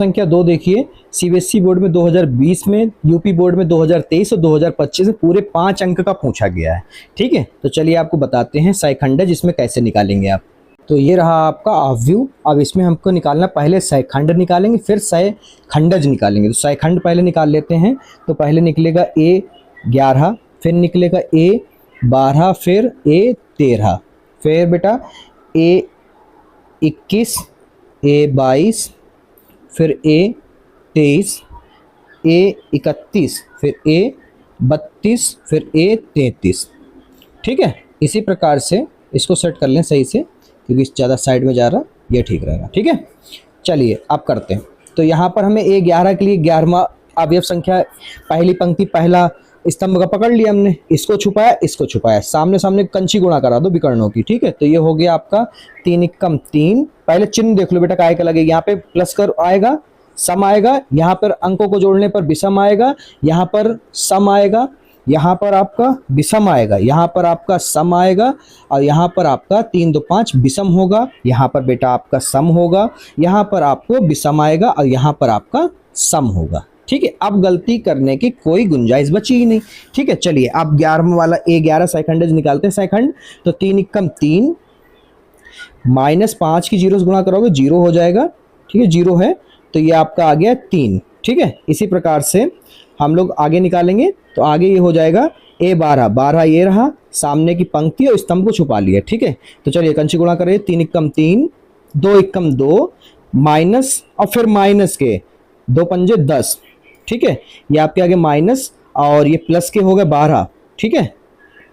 संख्या 2 देखिए, CBSE board में 2020 में, यूपी बोर्ड में 2023 और 2025 में पूरे 5 अंक का पूछा गया है। ठीक है, तो चलिए आपको बताते हैं सैखंडज इसमें कैसे निकालेंगे आप। तो ये रहा आपका ऑब्व्यू। अब इसमें हमको निकालना, पहले सैखंड निकालेंगे फिर सैखंडज निकालेंगे। तो सैखंड पहले निकाल लेते हैं। तो पहले निकलेगा A11, फिर निकलेगा A12, फिर A13, फिर बेटा A21, A22, फिर A23, A31, फिर A32, फिर A33। ठीक है, इसी प्रकार से इसको सेट कर लें सही से, क्योंकि ज़्यादा साइड में जा रहा, ये ठीक रहेगा। ठीक है, चलिए अब करते हैं। तो यहाँ पर हमें A11 के लिए 11वां अवयव संख्या, पहली पंक्ति पहला स्तंभ का पकड़ लिया हमने, इसको छुपाया इसको छुपाया, सामने सामने कंची गुणा करा दो विकर्णों की। ठीक है, तो ये हो गया आपका 3 एकम 3। पहले चिन्ह देख लो बेटा काय का लगेगा, यहाँ पे प्लस कर आएगा, सम आएगा, यहाँ पर अंकों को जोड़ने पर विषम आएगा, यहाँ पर सम आएगा, यहाँ पर आपका विषम आएगा, यहाँ पर आपका सम आएगा, और यहाँ पर आपका 3 2 5 विषम होगा, यहाँ पर बेटा आपका सम होगा, यहाँ पर आपको विषम आएगा, और यहाँ पर आपका सम होगा। ठीक है, अब गलती करने की कोई गुंजाइश बची ही नहीं। ठीक है, चलिए अब 11वां वाला A11 सैखंडज निकालते हैं। सैखंड, तो 3 एकम 3, -5 की जीरो से गुणा करोगे 0 हो जाएगा। ठीक है, 0 है तो ये आपका आ गया 3। ठीक है, इसी प्रकार से हम लोग आगे निकालेंगे। तो आगे ये हो जाएगा A12, 12 ये रहा, सामने की पंक्ति और स्तंभ को छुपा लिया। ठीक है, तो चलिए कंची गुणा करें, 3 एकम 3, 2 एकम 2, माइनस और फिर माइनस के 2 पंजे 10। ठीक है, ये आपके आगे माइनस और ये प्लस के हो गए 12। ठीक है,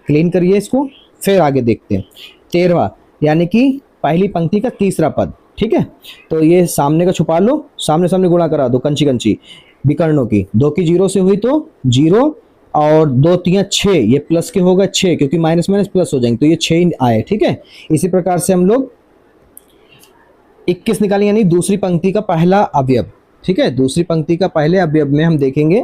क्लीन करिए इसको, फिर आगे देखते हैं। 13वां, यानी कि पहली पंक्ति का तीसरा पद। ठीक है, तो ये सामने का छुपा लो, सामने सामने गुणा करा दो कंची कंची विकर्णों की। 2 की 0 से हुई तो 0, और 2 3 6, ये प्लस के होगा 6, क्योंकि माइनस माइनस प्लस हो जाएंगे, तो ये 6 आए। ठीक है, इसी प्रकार से हम लोग 21 निकालेंगे, यानी दूसरी पंक्ति का पहला अवयव। ठीक है, दूसरी पंक्ति का पहले अवयव में हम देखेंगे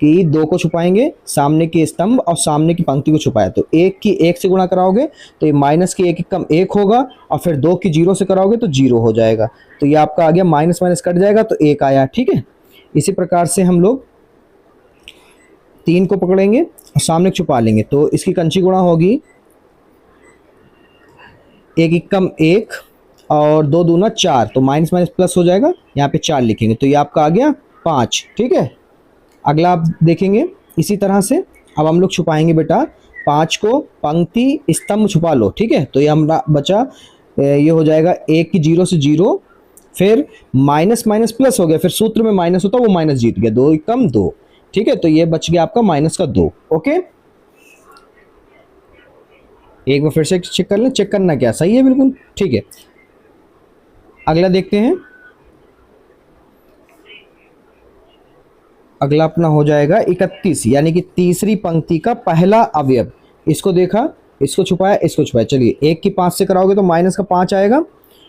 कि 2 को छुपाएंगे, सामने के स्तंभ और सामने की पंक्ति को छुपाया, तो 1 की 1 से गुणा कराओगे तो ये माइनस की 1 एकम 1 होगा, और फिर 2 की 0 से कराओगे तो 0 हो जाएगा। तो ये आपका आ गया, माइनस माइनस कट जाएगा तो 1 आया। ठीक है, इसी प्रकार से हम लोग 3 को पकड़ेंगे और सामने छुपा लेंगे, तो इसकी कंची गुणा होगी 1 एकम 1 और 2 दूना 4, तो माइनस माइनस प्लस हो जाएगा, यहाँ पे 4 लिखेंगे, तो ये आपका आ गया 5। ठीक है, अगला आप देखेंगे इसी तरह से। अब हम लोग छुपाएंगे बेटा 5 को, पंक्ति स्तंभ छुपा लो। ठीक है, तो ये हमारा बचा, ये हो जाएगा 1 की 0 से 0, फिर माइनस माइनस प्लस हो गया, फिर सूत्र में माइनस होता वो माइनस जीत गया, 2 एकम 2। ठीक है, तो ये बच गया आपका माइनस का 2। ओके, एक बार फिर से चेक कर लें, चेक करना क्या सही है बिल्कुल। ठीक है, अगला देखते हैं। अगला अपना हो जाएगा 31, यानी कि तीसरी पंक्ति का पहला अवयव। इसको देखा, इसको छुपाया इसको छुपाया। चलिए 1 की 5 से कराओगे तो माइनस का 5 आएगा,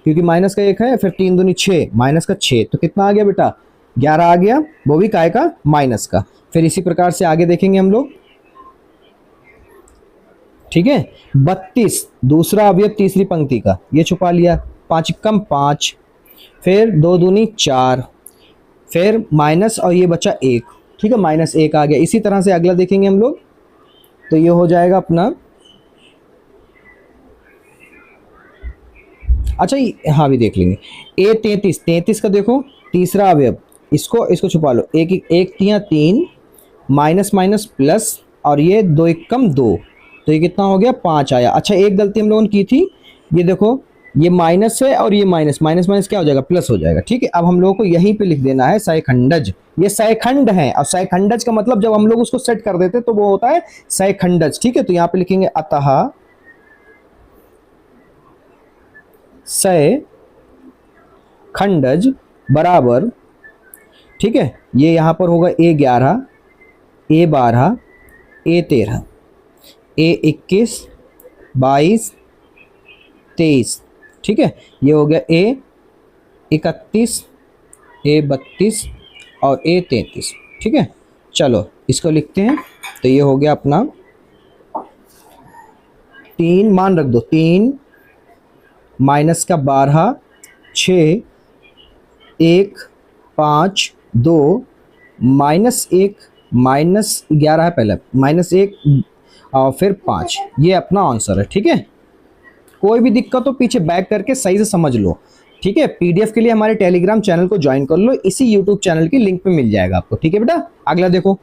क्योंकि माइनस का 1 है, फिर 3 दूनी 6, माइनस का 6, तो कितना आ गया बेटा 11 आ गया, वो भी काय का, माइनस का। फिर इसी प्रकार से आगे देखेंगे हम लोग। ठीक है, 32 दूसरा अवयव तीसरी पंक्ति का, ये छुपा लिया, 5 एकम 5, फिर 2 दूनी 4, फिर माइनस और ये बचा 1। ठीक है, माइनस 1 आ गया। इसी तरह से अगला देखेंगे हम लोग, तो ये हो जाएगा अपना, अच्छा हाँ भी देख लेंगे, A33, 33 का देखो तीसरा अवयव, इसको छुपा लो, 1 1 3, माइनस माइनस प्लस, और ये 2 एकम 2, तो ये कितना हो गया 5 आया। अच्छा, एक गलती हम लोगों ने की थी, ये देखो ये माइनस है और ये माइनस माइनस माइनस क्या हो जाएगा, प्लस हो जाएगा। ठीक है, अब हम लोगों को यहीं पे लिख देना है सैखंडज। ये सैखंड है, और सैखंडज का मतलब जब हम लोग उसको सेट कर देते तो वो होता है सैखंडज। ठीक है, तो यहाँ पे लिखेंगे अतः सैखंडज बराबर, ठीक है, ये यहाँ पर होगा A11, A12, A13, A21, 22, 23। ठीक है, ये हो गया A31, A32 और A33। ठीक है, चलो इसको लिखते हैं। तो ये हो गया अपना 3, मान रख दो, 3 माइनस का 12, 6, 1 5 2 -1 -11 है पहले, -1 और फिर 5, ये अपना आंसर है। ठीक है, कोई भी दिक्कत हो पीछे बैक करके सही से समझ लो। ठीक है, पीडीएफ के लिए हमारे टेलीग्राम चैनल को ज्वाइन कर लो, इसी यूट्यूब चैनल की लिंक पे मिल जाएगा आपको। ठीक है बेटा, अगला देखो।